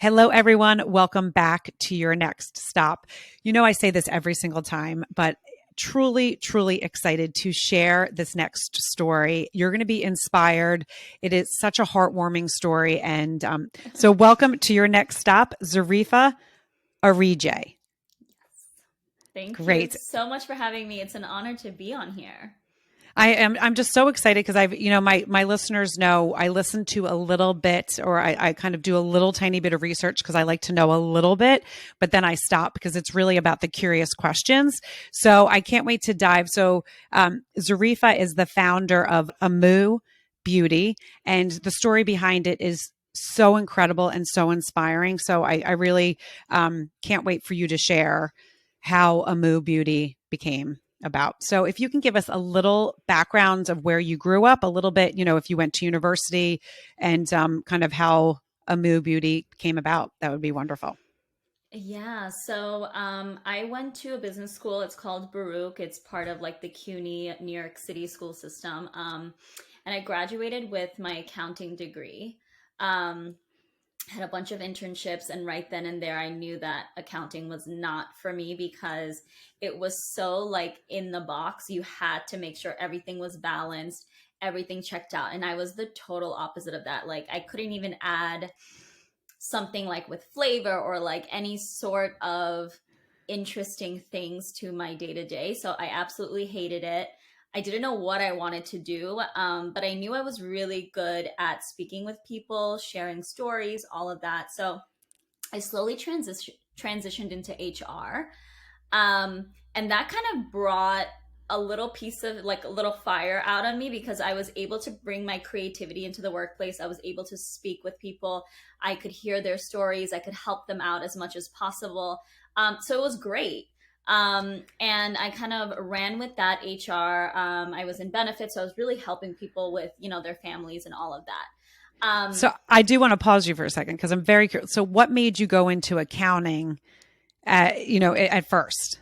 Hello, everyone. Welcome back to your next stop. You know, I say this every single time, but truly, truly excited to share this next story. You're going to be inspired. It is such a heartwarming story. And so welcome to your next stop, Zareefa Arije. Thank you Great. so much for having me. It's an honor to be on here. I'm just so excited because my listeners know I listen to a little bit, or I kind of do a little tiny bit of research because I like to know a little bit, but then I stop because it's really about the curious questions. So I can't wait to dive. So, Zareefa is the founder of Ammu Beauty, and the story behind it is so incredible and so inspiring. So I really, can't wait for you to share how Ammu Beauty became about. So if you can give us a little background of where you grew up, a little bit, if you went to university and kind of how Ammu Beauty came about, that would be wonderful. I went to a business school. It's called Baruch. It's part of like the CUNY New York City school system. And I graduated with my accounting degree. Um, had a bunch of internships, and right then and there I knew that accounting was not for me because it was so like in the box. You had to make sure everything was balanced, everything checked out, and I was the total opposite of that. Like I couldn't even add something like with flavor or like any sort of interesting things to my day to day. So I absolutely hated it. I didn't know what I wanted to do, but I knew I was really good at speaking with people, sharing stories, all of that. So I slowly transitioned into HR. And that kind of brought a little piece of like a little fire out on me because I was able to bring my creativity into the workplace. I was able to speak with people. I could hear their stories. I could help them out as much as possible. So it was great. And I kind of ran with that HR. I was in benefits. So I was really helping people with, their families and all of that. So I do want to pause you for a second because I'm very curious. So what made you go into accounting, at first?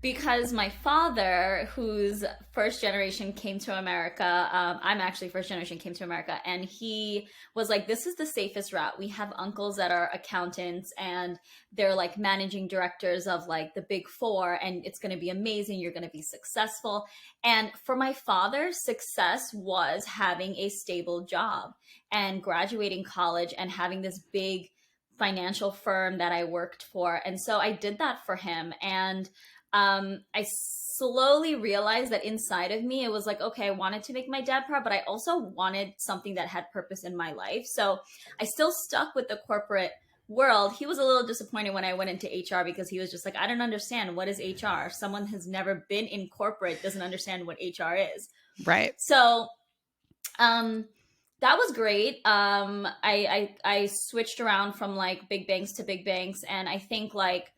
Because my father, who's first generation, came to America. I'm actually first generation, came to America, and he was like, "This is the safest route." We have uncles that are accountants, and they're like managing directors of like the big four, and it's going to be amazing. You're going to be successful. And for my father, success was having a stable job and graduating college and having this big financial firm that I worked for. And so I did that for him. And I slowly realized that inside of me, it was like, okay, I wanted to make my dad proud, but I also wanted something that had purpose in my life. So I still stuck with the corporate world. He was a little disappointed when I went into HR because he was just like, I don't understand. What is HR? Someone has never been in corporate doesn't understand what HR is. Right. So, that was great. I switched around from like big banks to big banks, and I think like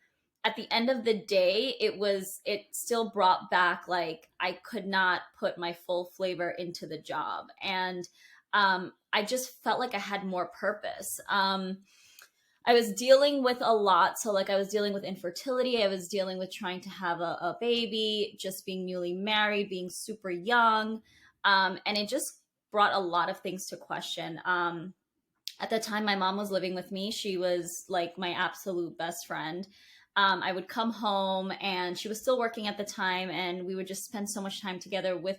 at the end of the day, it still brought back like I could not put my full flavor into the job, and I just felt like I had more purpose. I was dealing with a lot. So, like, I was dealing with infertility. I was dealing with trying to have a baby, just being newly married, being super young. And it just brought a lot of things to question. At the time, my mom was living with me. She was like my absolute best friend. I would come home and she was still working at the time, and we would just spend so much time together with,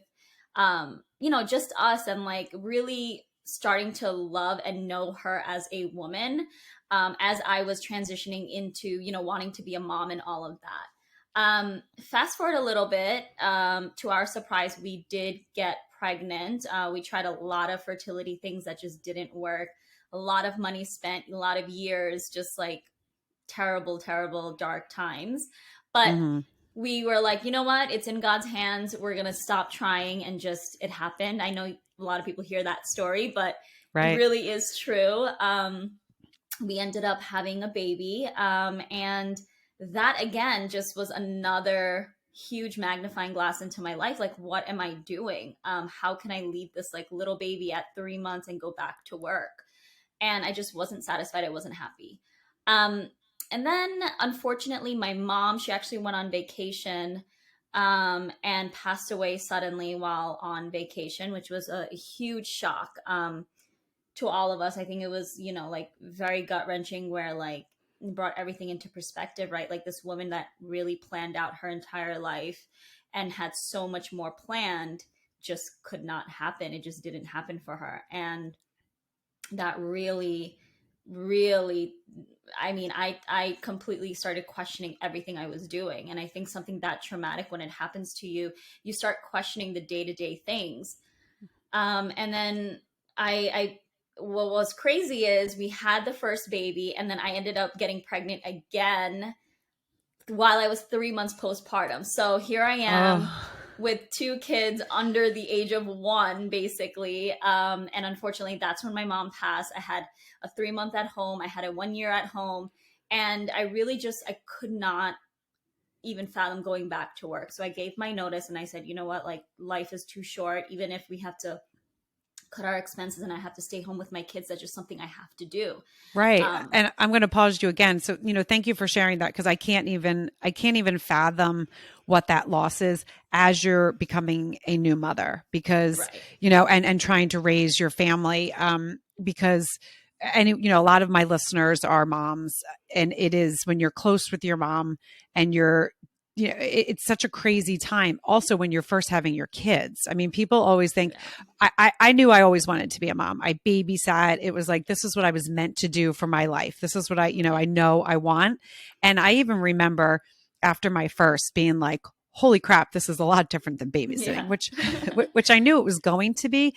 just us and like really starting to love and know her as a woman as I was transitioning into, wanting to be a mom and all of that. Fast forward a little bit, to our surprise, we did get pregnant. We tried a lot of fertility things that just didn't work. A lot of money spent, a lot of years, just like terrible, terrible, dark times. But Mm-hmm. we were like, you know what? It's in God's hands. We're going to stop trying, and just it happened. I know a lot of people hear that story, but it Right. really is true. We ended up having a baby. And that again just was another huge magnifying glass into my life. Like, what am I doing? How can I leave this like little baby at 3 months and go back to work? And I just wasn't satisfied. I wasn't happy. Um, and then unfortunately, my mom, she actually went on vacation and passed away suddenly while on vacation, which was a huge shock to all of us, I think it was, you know, like very gut wrenching, where like brought everything into perspective, right? Like this woman that really planned out her entire life and had so much more planned just could not happen. It just didn't happen for her. And that really, really, I mean, I completely started questioning everything I was doing. And I think something that traumatic, when it happens to you, you start questioning the day-to-day things. And then I what was crazy is we had the first baby, and then I ended up getting pregnant again while I was 3 months postpartum. So here I am Oh, with two kids under the age of one, basically. And unfortunately, that's when my mom passed. I had a 3 month at home, I had a 1 year at home, and I really just, I could not even fathom going back to work. So I gave my notice and I said, you know what, like life is too short. Even if we have to cut our expenses and I have to stay home with my kids, that's just something I have to do. right. Um, And I'm going to pause you again. So, thank you for sharing that, because I can't even fathom what that loss is as you're becoming a new mother, because, right. and trying to raise your family. Because, and, a lot of my listeners are moms, and it is when you're close with your mom and you're, it's such a crazy time. Also, when you're first having your kids, I mean, people always think, Yeah. I knew I always wanted to be a mom. I babysat. It was like, this is what I was meant to do for my life. This is what I Right. know I want. And I even remember after my first being like, holy crap, this is a lot different than babysitting, Yeah. which I knew it was going to be,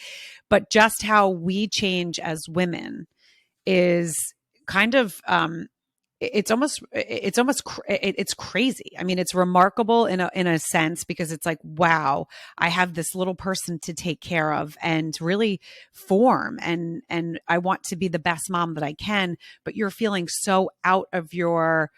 but just how we change as women is kind of, it's crazy. I mean, it's remarkable in a sense, because it's like, wow, I have this little person to take care of and really form, and I want to be the best mom that I can, but you're feeling so out of your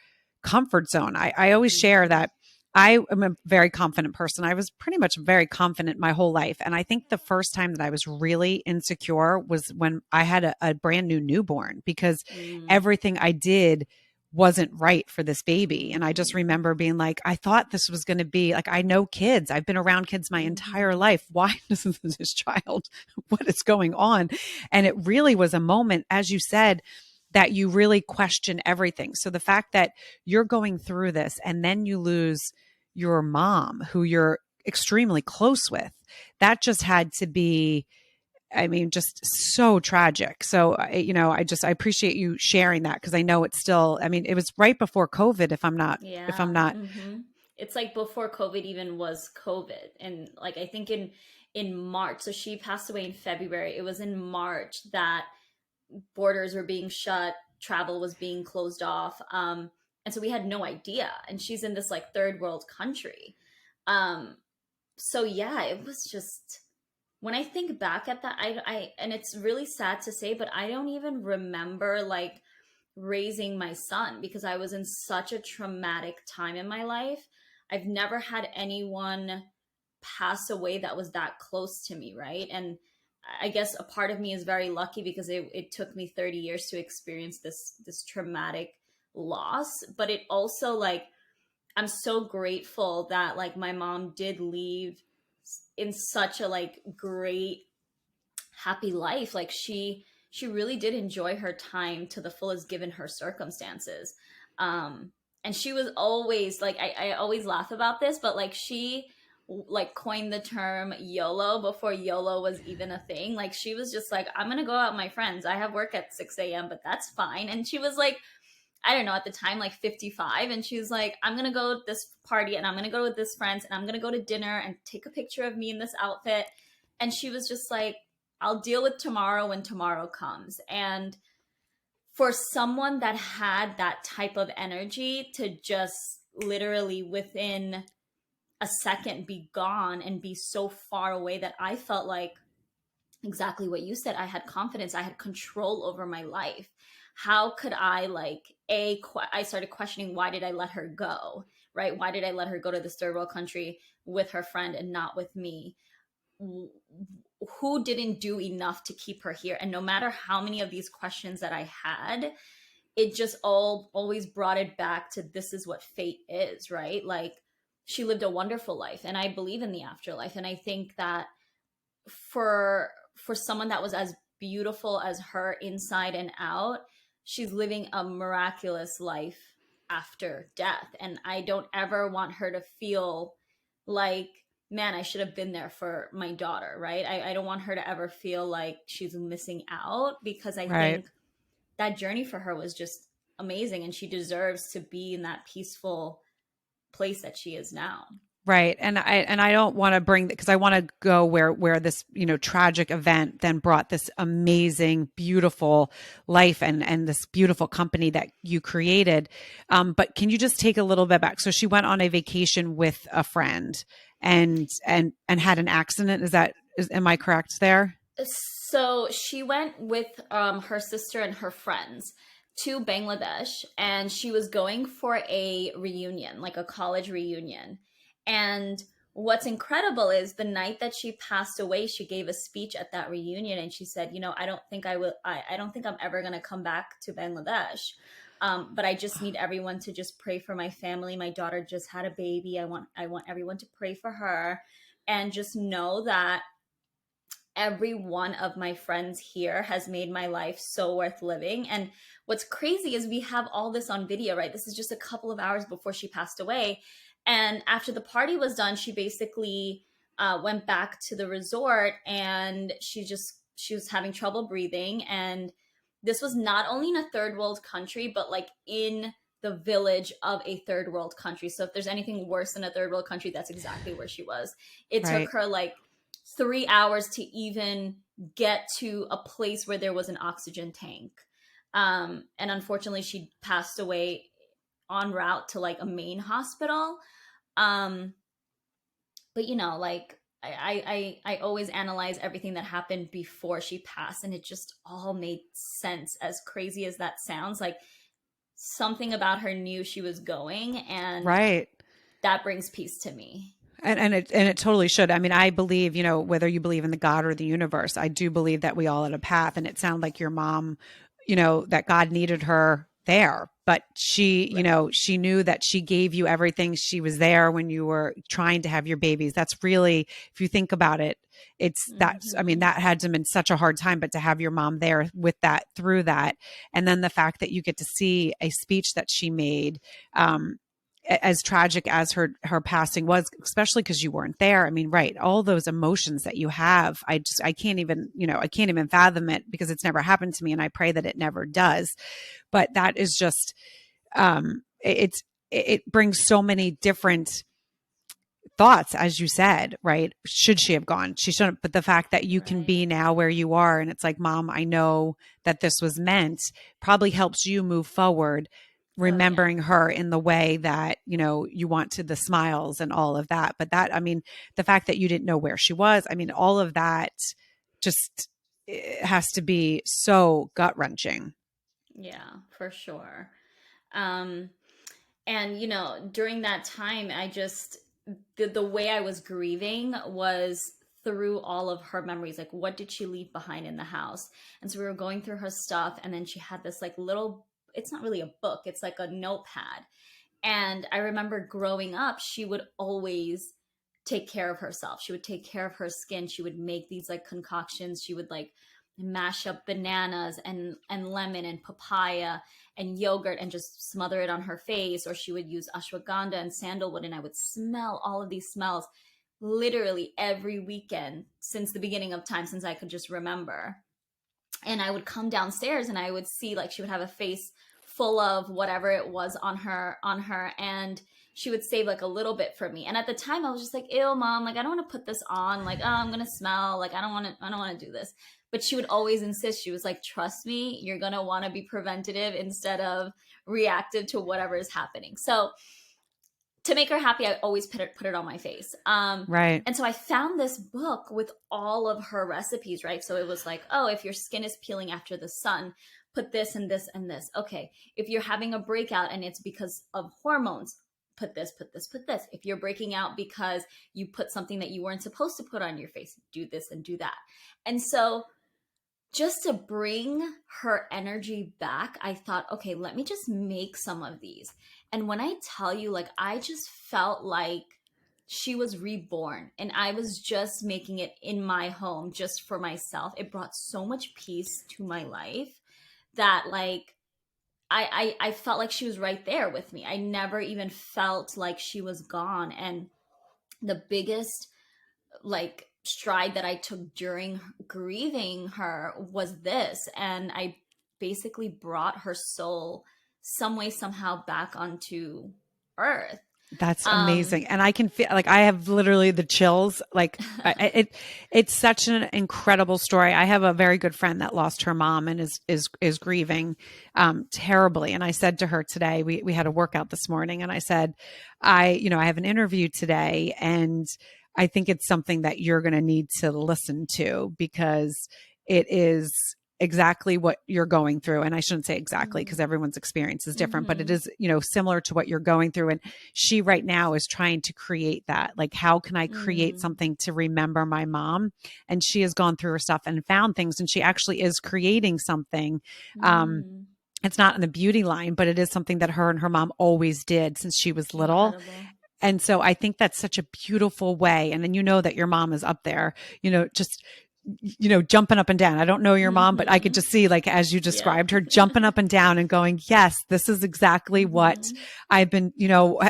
comfort zone. I always share Mhm. that I am a very confident person. I was pretty much very confident my whole life. And I think the first time that I was really insecure was when I had a brand new newborn, because Mm. everything I did wasn't right for this baby. And I just Mhm. remember being like, I thought this was going to be like, I know kids. I've been around kids my entire Mhm. life. Why doesn't this child, what is going on? And it really was a moment, as you said, that you really question everything. So the fact that you're going through this and then you lose your mom, who you're extremely close with, that just had to be, I mean, just so tragic. So, I appreciate you sharing that, because I know it's still, I mean, it was right before COVID, if I'm Yeah. not, It's like before COVID even was COVID. And like I think in March, so she passed away in February. It was in March that borders were being shut, travel was being closed off. And so we had no idea. And she's in this like third world country. Um, so yeah, it was just, when I think back at that, and it's really sad to say, but I don't even remember like raising my son, because I was in such a traumatic time in my life. I've never had anyone pass away that was that close to me, right? And I guess a part of me is very lucky, because it took me 30 years to experience this traumatic loss. But it also like, I'm so grateful that like my mom did leave in such a like great happy life. Like she really did enjoy her time to the fullest given her circumstances. And she was always like, I always laugh about this, but like she like coined the term YOLO before YOLO was even a thing. Like she was just like, I'm gonna go out with my friends. I have work at 6 a.m., but that's fine. And she was like, I don't know, at the time, like 55. And she was like, I'm going to go to this party and I'm going to go with this friends and I'm going to go to dinner and take a picture of me in this outfit. And she was just like, I'll deal with tomorrow when tomorrow comes. And for someone that had that type of energy to just literally within a second be gone and be so far away, that I felt like exactly what you said. I had confidence, I had control over my life. How could I like I started questioning, why did I let her go, right? Why did I let her go to this third world country with her friend and not with me? Who didn't do enough to keep her here? And no matter how many of these questions that I had, it just always brought it back to, this is what fate is, right? Like she lived a wonderful life and I believe in the afterlife. And I think that for someone that was as beautiful as her inside and out, she's living a miraculous life after death. And I don't ever want her to feel like, man, I should have been there for my daughter, right? I don't want her to ever feel like she's missing out, because I Right. think that journey for her was just amazing, and she deserves to be in that peaceful place that she is now. Right. And I don't want to bring, because I want to go where this, tragic event then brought this amazing, beautiful life and this beautiful company that you created. But can you just take a little bit back? So she went on a vacation with a friend and had an accident. Am I correct there? So she went with her sister and her friends to Bangladesh, and she was going for a reunion, like a college reunion. And what's incredible is the night that she passed away, she gave a speech at that reunion, and she said, I don't think I don't think I'm ever going to come back to Bangladesh. But I just need everyone to just pray for my family. My daughter just had a baby. I want everyone to pray for her, and just know that every one of my friends here has made my life so worth living. And what's crazy is we have all this on video, right? This is just a couple of hours before she passed away. And after the party was done, she basically went back to the resort, and she was having trouble breathing. And this was not only in a third world country, but like in the village of a third world country. So if there's anything worse than a third world country, that's exactly where she was. It took Right. her like 3 hours to even get to a place where there was an oxygen tank. And unfortunately, she passed away en route to like a main hospital. Um, but like I always analyze everything that happened before she passed, and it just all made sense. As crazy as that sounds, like something about her knew she was going, and Right. that brings peace to me. And it totally should. I mean, I believe, whether you believe in the God or the universe, I do believe that we all had a path. And it sounded like your mom, that God needed her there. But she, Right. she knew that she gave you everything. She was there when you were trying to have your babies. That's really, if you think about it, I mean, Mm-hmm. that had to have been such a hard time, but to have your mom there with that, through that. And then the fact that you get to see a speech that she made, as tragic as her passing was, especially because you weren't there. I mean, right, all those emotions that you have, I can't even, I can't even fathom it, because it's never happened to me, and I pray that it never does. But that is just, it brings so many different thoughts, as you said, right? Should she have gone? She shouldn't. But the fact that you can Right. be now where you are, and it's like, Mom, I know that this was meant, probably helps you move forward, Oh yeah. remembering her in the way that, you want to, the smiles and all of that. But that, I mean, the fact that you didn't know where she was, I mean, all of that just, it has to be so gut wrenching. Yeah, for sure. Um, and during that time, I just the way I was grieving was through all of her memories. Like, what did she leave behind in the house? And so we were going through her stuff, and then she had this like little. It's not really a book. It's like a notepad. And I remember growing up, she would always take care of herself. She would take care of her skin. She would make these like concoctions. She would like mash up bananas and lemon and papaya and yogurt and just smother it on her face. Or she would use ashwagandha and sandalwood, and I would smell all of these smells literally every weekend since the beginning of time, since I could just remember. And I would come downstairs, and I would see like she would have a face full of whatever it was on her, and she would save like a little bit for me. And at the time I was just like, ew, Mom, like I don't want to put this on, like, oh, I'm gonna smell, like I don't want to do this. But she would always insist. She was like, trust me, you're gonna want to be preventative instead of reactive to whatever is happening. So to make her happy, I always put it on my face. Right. And so I found this book with all of her recipes, right? So it was like, oh, if your skin is peeling after the sun, put this and this and this. Okay, if you're having a breakout and it's because of hormones, put this, put this, put this. If you're breaking out because you put something that you weren't supposed to put on your face, do this and do that. And so just to bring her energy back, I thought, okay, let me just make some of these. And when I tell you, like, I just felt like she was reborn and I was just making it in my home just for myself. It brought so much peace to my life that like I felt like she was right there with me. I never even felt like she was gone. And the biggest like stride that I took during grieving her was this. And I basically brought her soul some way, somehow back onto earth. That's Um, amazing. And I can feel like I have literally the chills. Like it's such an incredible story. I have a very good friend that lost her mom and is grieving, terribly. And I said to her today, we had a workout this morning and I said, I have an interview today and I think it's something that you're going to need to listen to because it is exactly what you're going through. And I shouldn't say exactly because everyone's experience is different, but it mhm, is, similar to what you're going through. And she right now is trying to create that. Like, how can I create mm, something to remember my mom? And she has gone through her stuff and found things, and she actually is creating something. Um, mm. it's not in the beauty line, but it is something that her and her mom always did since she was little. Incredible. And so I think that's such a beautiful way. And then that your mom is up there, just jumping up and down. I don't know your mom, but I could Hmm. just see, like, as you Yep. described her, jumping up and down and going, yes, this is exactly what Hmm. I've been,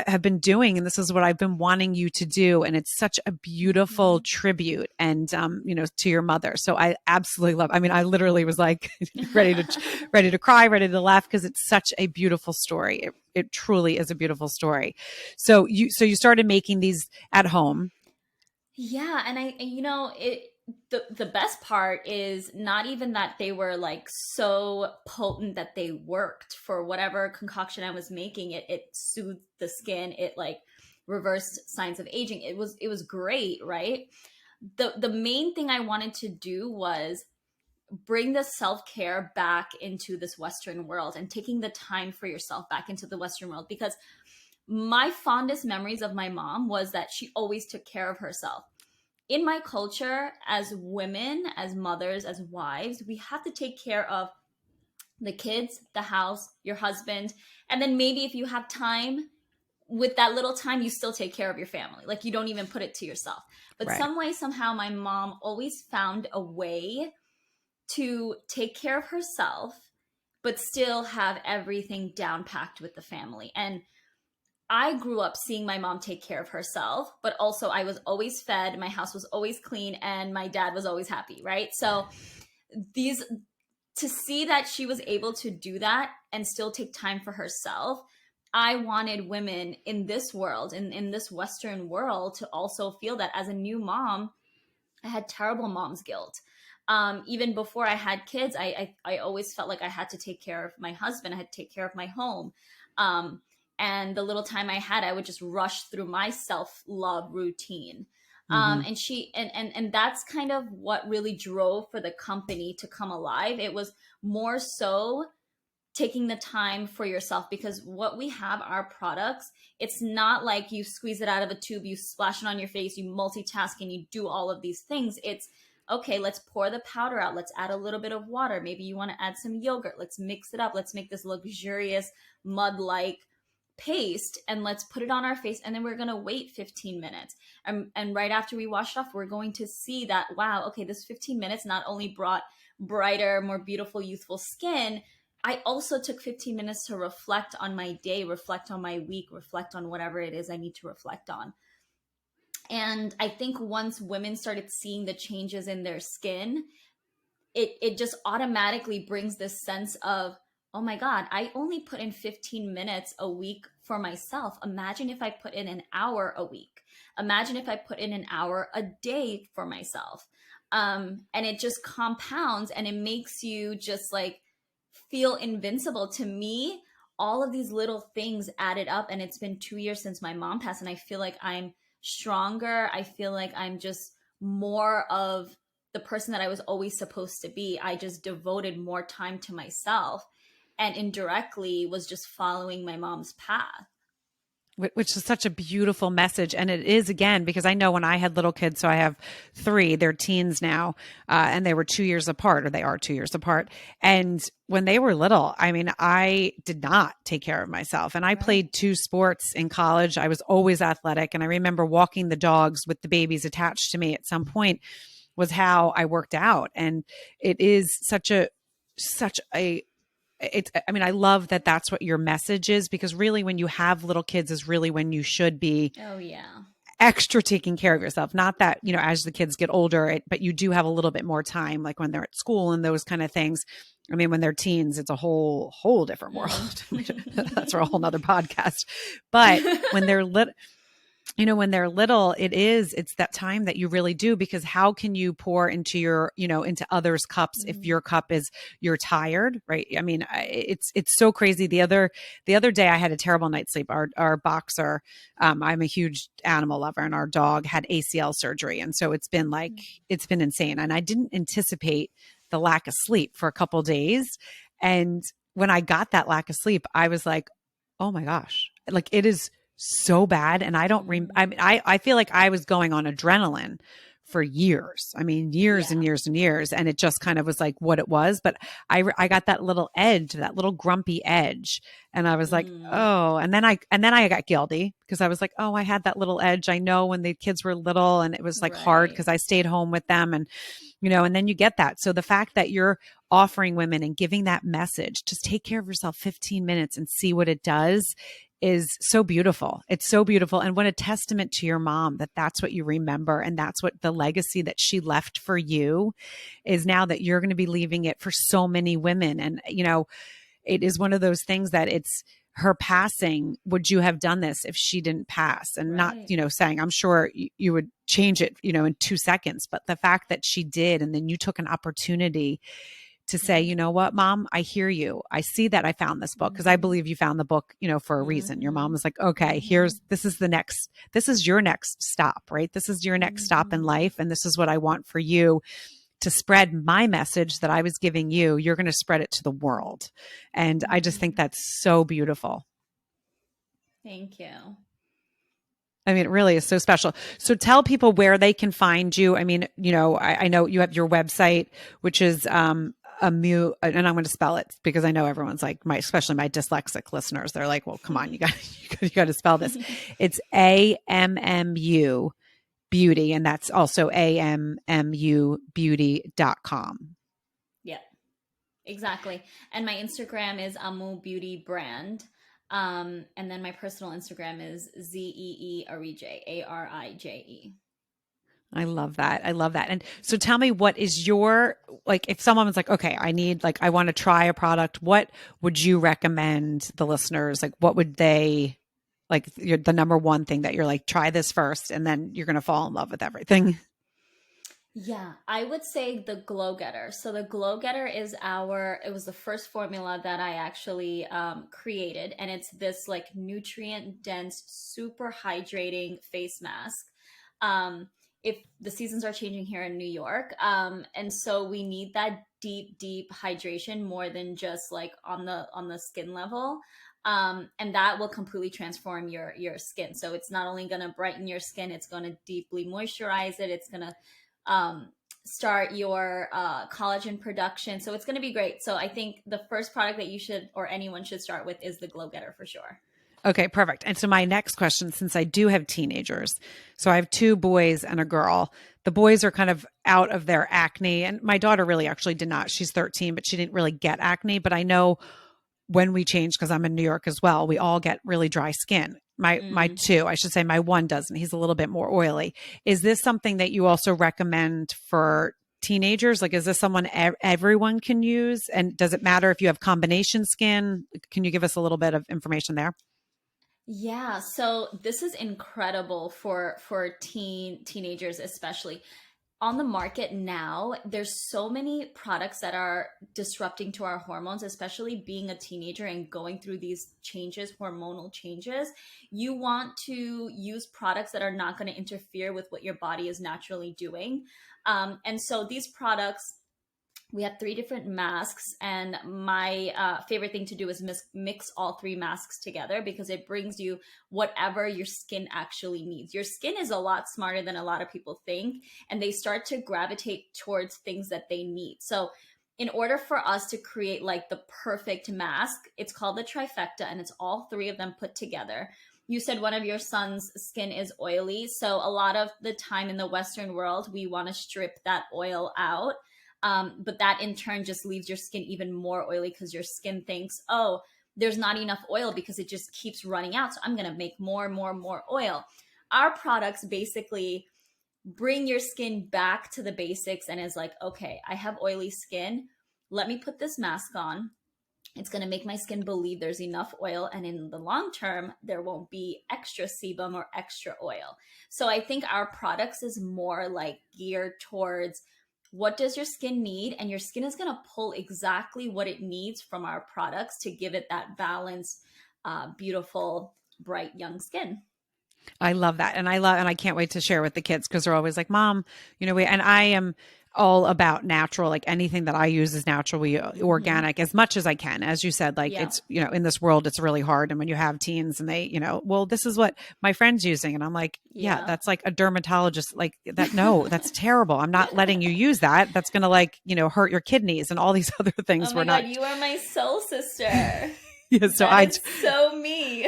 have been doing. And this is what I've been wanting you to do. And it's such a beautiful Hmm. tribute and, to your mother. So I absolutely love, I mean, I literally was like ready to cry, ready to laugh because it's such a beautiful story. It truly is a beautiful story. So you started making these at home. Yeah, and the best part is not even that they were like so potent that they worked for whatever concoction I was making. It soothed the skin. It like reversed signs of aging. It was great, right? The main thing I wanted to do was bring the self-care back into this Western world and taking the time for yourself back into the Western world, because my fondest memories of my mom was that she always took care of herself. In my culture, as women, as mothers, as wives, we have to take care of the kids, the house, your husband, and then maybe if you have time, with that little time, you still take care of your family. Like you don't even put it to yourself. But Right. some way, somehow, my mom always found a way to take care of herself, but still have everything down packed with the family. And I grew up seeing my mom take care of herself, but also I was always fed, my house was always clean, and my dad was always happy, right? So these to see that she was able to do that and still take time for herself, I wanted women in this world, in this Western world, to also feel that as a new mom, I had terrible mom's guilt. Even before I had kids, I always felt like I had to take care of my husband. I had to take care of my home. Um, and the little time I had, I would just rush through my self love routine. Mm-hmm. And that's kind of what really drove for the company to come alive. It was more so taking the time for yourself, because what we have, our products, it's not like you squeeze it out of a tube, you splash it on your face, you multitask and you do all of these things. It's okay, let's pour the powder out, let's add a little bit of water, maybe you want to add some yogurt, let's mix it up, let's make this luxurious mud like paste and let's put it on our face, and then we're going to wait 15 minutes, and right after we wash it off, we're going to see that, wow, okay, this 15 minutes not only brought brighter, more beautiful, youthful skin, I also took 15 minutes to reflect on my day, reflect on my week, reflect on whatever it is I need to reflect on. And I think once women started seeing the changes in their skin, it just automatically brings this sense of, oh my God, I only put in 15 minutes a week for myself. Imagine if I put in an hour a week. Imagine if I put in an hour a day for myself. And it just compounds and it makes you just like feel invincible. To me, all of these little things added up. And it's been 2 years since my mom passed. And I feel like I'm stronger. I feel like I'm just more of the person that I was always supposed to be. I just devoted more time to myself and indirectly was just following my mom's path. which is such a beautiful message. And it is, again, because I know when I had little kids, so I have three, they're teens now, and they were 2 years apart, or they are 2 years apart. And when they were little, I mean, I did not take care of myself. And I Right. played two sports in college. I was always athletic. And I remember walking the dogs with the babies attached to me at some point was how I worked out. And it is such a it's I mean, I love that that's what your message is, because really when you have little kids is really when you should be Oh yeah. extra taking care of yourself. Not that, as the kids get older, but you do have a little bit more time, like when they're at school and those kind of things. I mean, when they're teens, it's a whole different world. That's for a whole nother podcast. But when they're when they're little, it's that time that you really do, because how can you pour into into others' cups if your cup is, you're tired, right? I mean, it's so crazy. The other day I had a terrible night's sleep. Our boxer, I'm a huge animal lover, and our dog had ACL surgery. And so it's been insane. And I didn't anticipate the lack of sleep for a couple days. And when I got that lack of sleep, I was like, oh my gosh, like it is so bad. And I don't, I mean, I feel like I was going on adrenaline for years. I mean, years and Yeah. years and years. And it just kind of was like what it was. But I got that little edge, that little grumpy edge. And I was like, Mm. oh, and then I got guilty, because I was like, oh, I had that little edge. I know when the kids were little, and it was like hard Right. because I stayed home with them, and then you get that. So the fact that you're offering women and giving that message, just take care of yourself 15 minutes and see what it does, is so beautiful. It's so beautiful. And what a testament to your mom that that's what you remember. And that's what the legacy that she left for you is, now that you're going to be leaving it for so many women. And, it is one of those things that it's her passing. Would you have done this if she didn't pass? And not, Right. saying, I'm sure you would change it, in 2 seconds, but the fact that she did, and then you took an opportunity to say, Right. you know what, mom, I hear you. I see that I found this book, because I Mm-hmm. believe you found the book, for a reason. Your mom Mm-hmm. was like, okay, Mm-hmm. this is your next stop, right? This is your next stop in Mm-hmm. life. And this is what I want for you to spread my message that I was giving you. You're going to spread it to the world. And I just think Mm-hmm. that's so beautiful. Thank you. I mean, it really is so special. So tell people where they can find you. I mean, I know you have your website, which is Ammu, and I'm going to spell it because I know everyone's like, especially my dyslexic listeners, they're like, well, come on, you got to spell this. It's AMMU Beauty, and that's also AMMUbeauty.com. Yeah. Exactly. And my Instagram is Ammu Beauty Brand. And then my personal Instagram is Zeearije, Arije. I love that. I love that. And so tell me, what is your, like, if someone was like, okay, I want to try a product, what would you recommend the listeners? Like, what would they, like, the number one thing that you're like, try this first, and then you're going to fall in love with everything? Yeah, I would say the Glow Getter. So the Glow Getter it was the first formula that I actually created. And it's this like nutrient dense, super hydrating face mask. Um, if the seasons are changing here in New York. And so we need that deep hydration more than just like on the skin level. And that will completely transform your skin. So it's not only going to brighten your skin, it's going to deeply moisturize it. It's going to start your collagen production. So it's going to be great. So I think the first product that you should, or anyone should start with, is the Glow Getter for sure. Okay, perfect. And so my next question, since I do have teenagers, so I have two boys and a girl. The boys are kind of out of their acne, and my daughter really actually did not. She's 13, but she didn't really get acne. But I know when we change, because I'm in New York as well, we all get really dry skin. My Mm. two, I should say, my one doesn't. He's a little bit more oily. Is this something that you also recommend for teenagers? Like, is this someone everyone can use? And does it matter if you have combination skin? Can you give us a little bit of information there? Yeah, so this is incredible for teenagers especially. On the market now, there's so many products that are disrupting to our hormones, especially being a teenager and going through these changes, hormonal changes. You want to use products that are not going to interfere with what your body is naturally doing. And so these products We have three different masks, and my favorite thing to do is mix all three masks together because it brings you whatever your skin actually needs. Your skin is a lot smarter than a lot of people think, and they start to gravitate towards things that they need. So in order for us to create like the perfect mask, it's called the trifecta, and it's all three of them put together. You said one of your son's skin is oily, so a lot of the time in the Western world we want to strip that oil out, but that in turn just leaves your skin even more oily because your skin thinks, oh, there's not enough oil because it just keeps running out. So I'm going to make more and more and more oil. Our products basically bring your skin back to the basics and is like, okay, I have oily skin. Let me put this mask on. It's going to make my skin believe there's enough oil. And in the long term, there won't be extra sebum or extra oil. So I think our products is more like geared towards what does your skin need? And your skin is going to pull exactly what it needs from our products to give it that balanced, beautiful, bright young skin. I love that. And I can't wait to share with the kids because they're always like, Mom, and I am all about natural, like anything that I use is naturally Mm-hmm. organic as much as I can. As you said, like Yeah. it's, in this world, it's really hard. And when you have teens and they, well, this is what my friend's using. And I'm like, yeah, Yeah. that's like a dermatologist, like that. No, that's terrible. I'm not letting you use that. That's going to like, hurt your kidneys and all these other Oh things. We're my not. God, you are my soul sister. Yeah, so That is so me.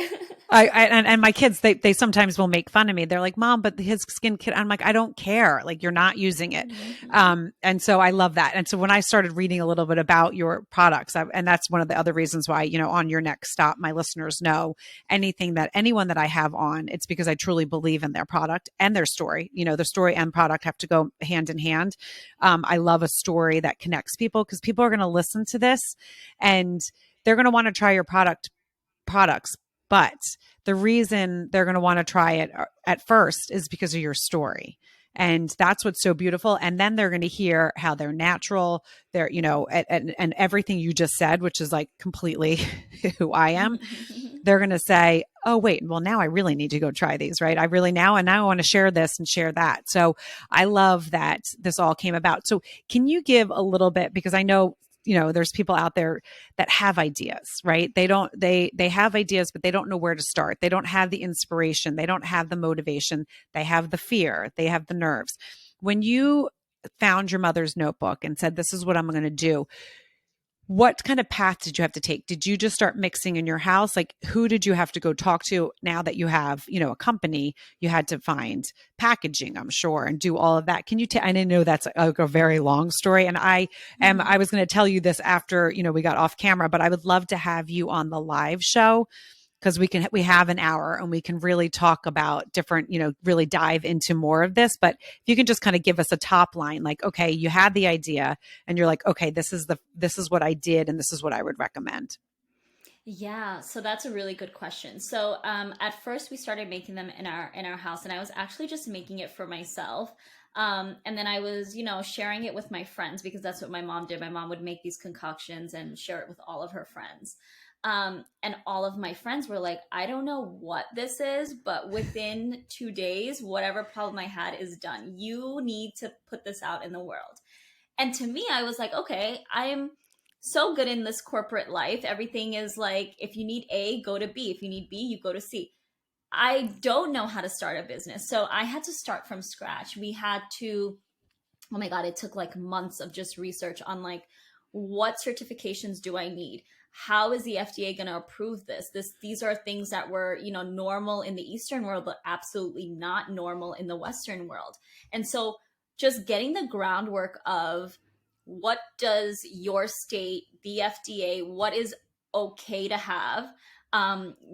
and my kids, they sometimes will make fun of me. They're like, Mom, but his skin kid. I'm like, I don't care. Like you're not using it. Hmm. And so I love that. And so when I started reading a little bit about your products, and that's one of the other reasons why, on your next stop, my listeners know anyone that I have on, it's because I truly believe in their product and their story. The story and product have to go hand in hand. I love a story that connects people because people are going to listen to this and they're going to want to try your products. But the reason they're going to want to try it at first is because of your story. And that's what's so beautiful. And then they're going to hear how they're natural, they're, and everything you just said, which is like completely who I am. They're going to say, oh, wait, well, now I really need to go try these, right? And now I want to share this and share that. So I love that this all came about. So can you give a little bit, because I know, there's people out there that have ideas, right? They have ideas, but they don't know where to start. They don't have the inspiration. They don't have the motivation. They have the fear. They have the nerves. When you found your mother's notebook and said, this is what I'm going to do, what kind of path did you have to take? Did you just start mixing in your house? Like, who did you have to go talk to now that you have, a company? You had to find packaging, I'm sure, and do all of that. Can you tell? I didn't know that's a very long story. And I was going to tell you this after, we got off camera, but I would love to have you on the live show because we have an hour and we can really talk about different, really dive into more of this. But if you can just kind of give us a top line, like, okay, you had the idea and you're like, okay, this is what I did and this is what I would recommend. Yeah, so that's a really good question. So, at first we started making them in our house, and I was actually just making it for myself. And then I was, sharing it with my friends because that's what my mom did. My mom would make these concoctions and share it with all of her friends. And all of my friends were like, I don't know what this is, but within 2 days, whatever problem I had is done. You need to put this out in the world. And to me, I was like, okay, I'm so good in this corporate life. Everything is like, if you need A, go to B. If you need B, you go to C. I don't know how to start a business. So I had to start from scratch. We had to, oh my God, it took like months of just research on like, what certifications do I need? How is the FDA going to approve this? These are things that were, normal in the Eastern world, but absolutely not normal in the Western world. And so just getting the groundwork of what does your state, the FDA, what is okay to have,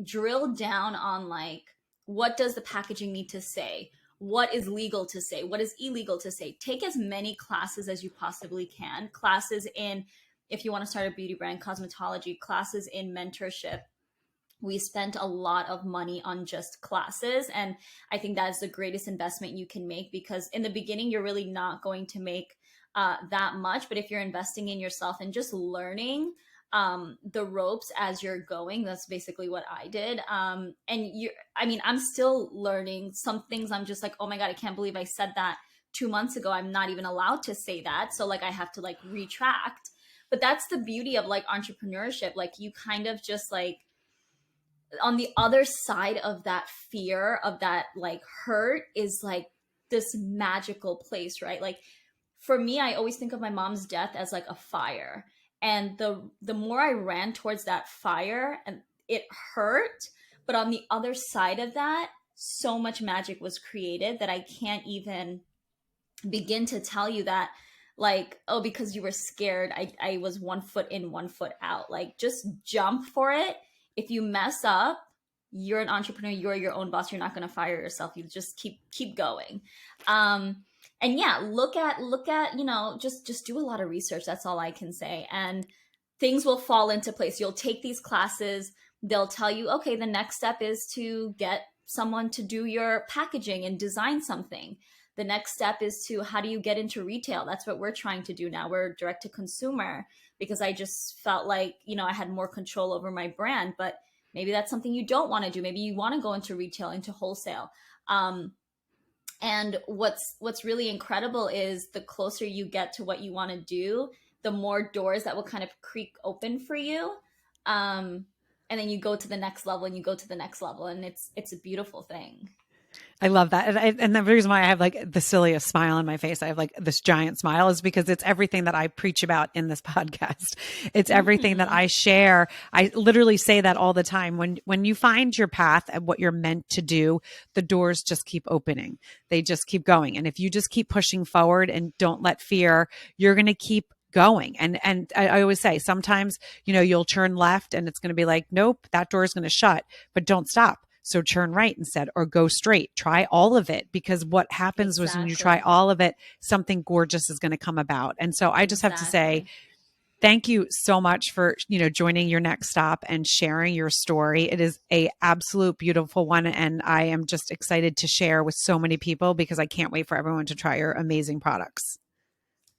drill down on like, what does the packaging need to say? What is legal to say, what is illegal to say. Take as many classes as you possibly can. Classes in, if you want to start a beauty brand, cosmetology, classes in mentorship. We spent a lot of money on just classes, and I think that is the greatest investment you can make, because in the beginning you're really not going to make that much, but if you're investing in yourself and just learning the ropes as you're going, that's basically what I did. And I mean, I'm still learning some things. I'm just like, oh my God, I can't believe I said that 2 months ago, I'm not even allowed to say that. So like I have to like retract. But that's the beauty of like entrepreneurship. Like you kind of just like on the other side of that fear, of that like hurt, is like this magical place, right? Like for me, I always think of my mom's death as like a fire. And the more I ran towards that fire, and it hurt, but on the other side of that, so much magic was created that I can't even begin to tell you that, like, oh, because you were scared, I was 1 foot in, 1 foot out. Like just jump for it. If you mess up, you're an entrepreneur, you're your own boss, you're not going to fire yourself, you just keep going. And yeah, look at just do a lot of research. That's all I can say. And things will fall into place. You'll take these classes, they'll tell you, okay, the next step is to get someone to do your packaging and design something. The next step is to, how do you get into retail? That's what we're trying to do now. We're direct to consumer, because I just felt like, I had more control over my brand. But maybe that's something you don't want to do. Maybe you want to go into retail, into wholesale. And what's really incredible is the closer you get to what you want to do, the more doors that will kind of creak open for you. And then you go to the next level, and you go to the next level, and it's a beautiful thing. I love that. And the reason why I have like the silliest smile on my face, I have like this giant smile, is because it's everything that I preach about in this podcast. It's everything that I share. I literally say that all the time. When you find your path and what you're meant to do, the doors just keep opening. They just keep going. And if you just keep pushing forward and don't let fear, you're going to keep going. And I always say, sometimes, you'll turn left and it's going to be like, nope, that door is going to shut, but don't stop. So turn right instead, or go straight. Try all of it, because what happens was when you try all of it, something gorgeous is going to come about. And so I just have to say, thank you so much for, joining Your Next Stop and sharing your story. It is a absolute beautiful one. And I am just excited to share with so many people, because I can't wait for everyone to try your amazing products.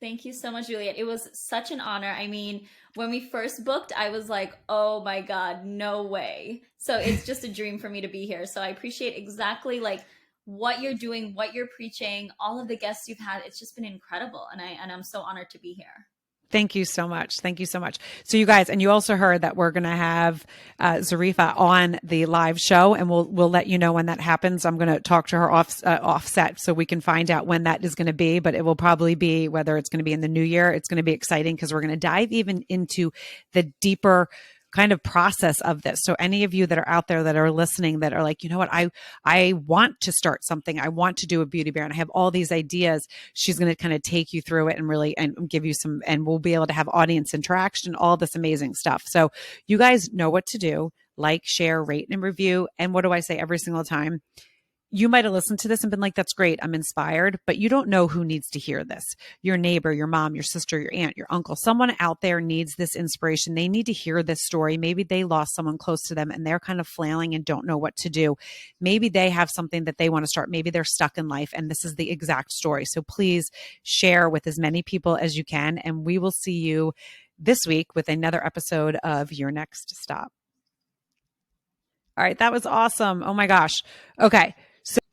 Thank you so much, Juliet. It was such an honor. I mean, when we first booked, I was like, oh my God, no way. So it's just a dream for me to be here. So I appreciate exactly like what you're doing, what you're preaching, all of the guests you've had. It's just been incredible. And I'm so honored to be here. Thank you so much. Thank you so much. So you guys, and you also heard that we're going to have Zareefa on the live show, and we'll let you know when that happens. I'm going to talk to her offset so we can find out when that is going to be, but it will probably be, whether it's going to be in the new year. It's going to be exciting, because we're going to dive even into the deeper kind of process of this. So any of you that are out there that are listening, that are like, you know what, I want to start something. I want to do a beauty brand. I have all these ideas. She's going to kind of take you through it and really, and give you some, and we'll be able to have audience interaction, all this amazing stuff. So you guys know what to do. Like, share, rate, and review. And what do I say every single time? You might have listened to this and been like, that's great, I'm inspired, but you don't know who needs to hear this. Your neighbor, your mom, your sister, your aunt, your uncle, someone out there needs this inspiration. They need to hear this story. Maybe they lost someone close to them and they're kind of flailing and don't know what to do. Maybe they have something that they want to start. Maybe they're stuck in life and this is the exact story. So please share with as many people as you can. And we will see you this week with another episode of Your Next Stop. All right. That was awesome. Oh my gosh. Okay.